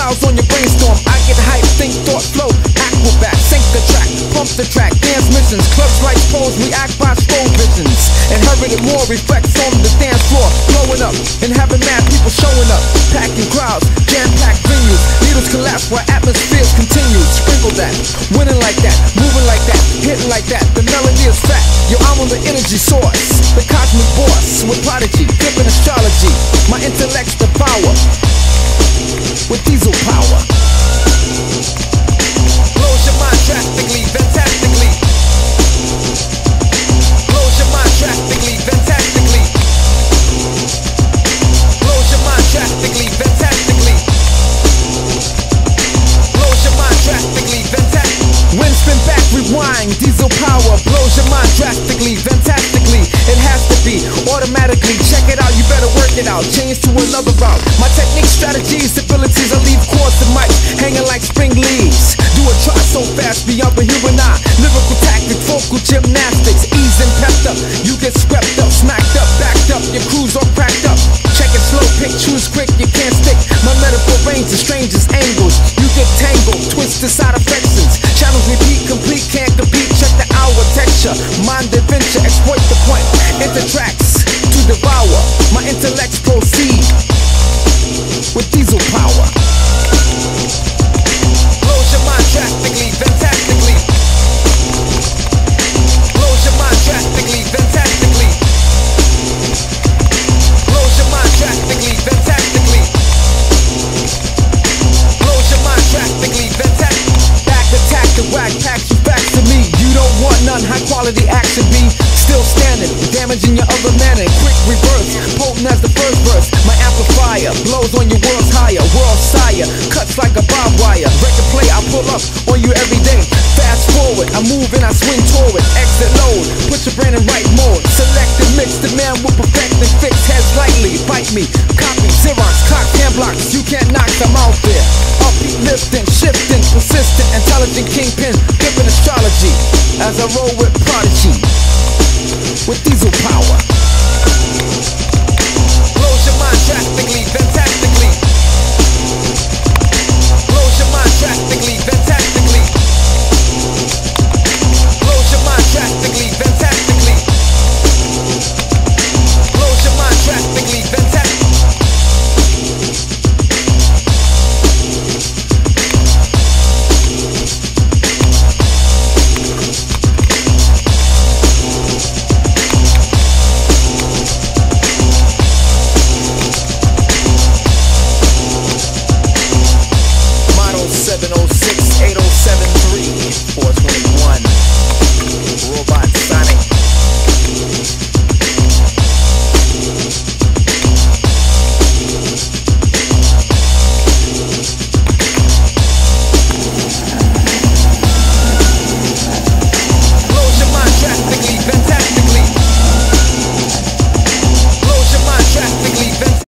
styles on your brainstorm. I get hype, think, thought, flow, acrobat, sync the track, pump the track, dance missions, clubs like pros, react by slow visions. Inherited more reflects on the dance floor, blowing up and having mad people showing up, packing crowds, jam-packed venues. Needles collapse while atmospheres continue. Sprinkle that, winning like that, moving like that, hitting like that. The melody is fat. Yo, I'm on the energy source, the cosmic boss with prodigy, flipping astrology. My intellect's the power with diesel power. Blows your mind drastically, fantastically. Blows your mind drastically, fantastically. Blows your mind drastically, fantastically. Blows your mind drastically, fantastically. Wind spin back, rewind, diesel power. Blows your mind drastically, fantastically. It has to be automatically. Check it out, you better work it out. Change to another route. My technique, strategies, abilities, I leave chords and mics hanging like spring leaves. Do a try so fast beyond the human eye. Lyrical tactics, vocal gymnastics, ease and pepped up. You get swept up, smacked up, backed up. Your crew's all cracked up. Check it slow, pick, choose quick, you can't stick. My metaphor range the strangest angles. You get tangled, twisted side affections. Channels repeat, complete, can't compete. Check the hour texture, mind adventure, exploit the point. Enter tracks to devour. My intellects proceed with diesel power. Blows your mind drastically, fantastically. Blows your mind drastically, fantastically. Blows your mind drastically, fantastically. Blows your mind drastically, fantastically. Back attack the whack, pack you back to me. You don't want none, high quality action be still standing, damaging your other manner. Quick reverse, potent as the first verse. My amplifier blows on your world's higher, world sire, cuts like a barbed wire. Record play, I pull up on you every day. Fast forward, I move and I swing toward. Exit load, put your brain in right mode. Select and mix, the man will perfect and fix heads lightly. Bite me, copy, Xerox, cock, hand blocks. You can't knock them out there. Upbeat, lifting, shifting, persistent, intelligent kingpin, flipping astrology. As I roll with